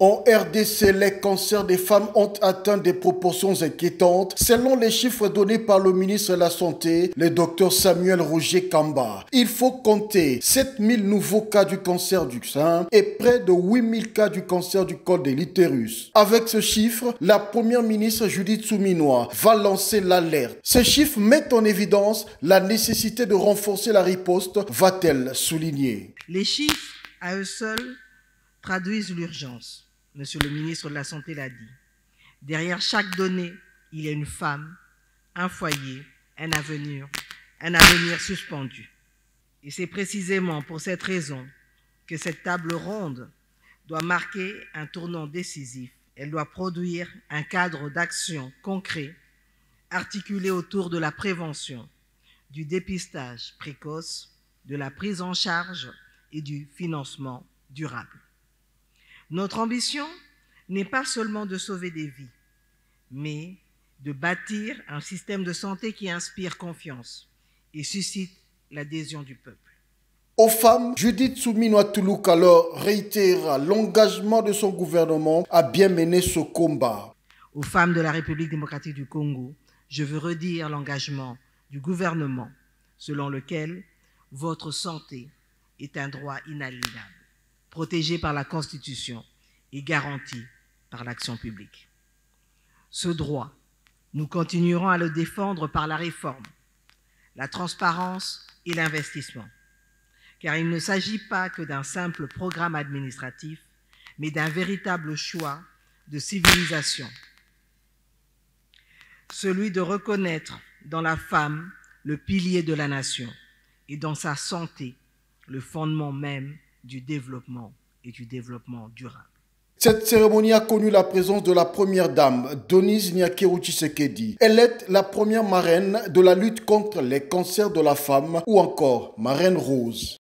En RDC, les cancers des femmes ont atteint des proportions inquiétantes, selon les chiffres donnés par le ministre de la Santé, le docteur Samuel Roger Kamba. Il faut compter 7000 nouveaux cas du cancer du sein et près de 8000 cas du cancer du col de l'utérus. Avec ce chiffre, la première ministre Judith Suminwa va lancer l'alerte. Ces chiffres mettent en évidence la nécessité de renforcer la riposte, va-t-elle souligner. Les chiffres, à eux seuls, traduisent l'urgence. Monsieur le ministre de la Santé l'a dit. Derrière chaque donnée, il y a une femme, un foyer, un avenir suspendu. Et c'est précisément pour cette raison que cette table ronde doit marquer un tournant décisif. Elle doit produire un cadre d'action concret, articulé autour de la prévention, du dépistage précoce, de la prise en charge et du financement durable. Notre ambition n'est pas seulement de sauver des vies, mais de bâtir un système de santé qui inspire confiance et suscite l'adhésion du peuple. Aux femmes, Judith Suminwa Toulouk alors réitère l'engagement de son gouvernement à bien mener ce combat. Aux femmes de la République démocratique du Congo, je veux redire l'engagement du gouvernement selon lequel votre santé est un droit inaliénable, protégé par la Constitution et garanti par l'action publique. Ce droit, nous continuerons à le défendre par la réforme, la transparence et l'investissement, car il ne s'agit pas que d'un simple programme administratif, mais d'un véritable choix de civilisation, celui de reconnaître dans la femme le pilier de la nation et dans sa santé le fondement même du développement et du développement durable. Cette cérémonie a connu la présence de la première dame, Denise Nyakeru Tshisekedi. Elle est la première marraine de la lutte contre les cancers de la femme ou encore marraine rose.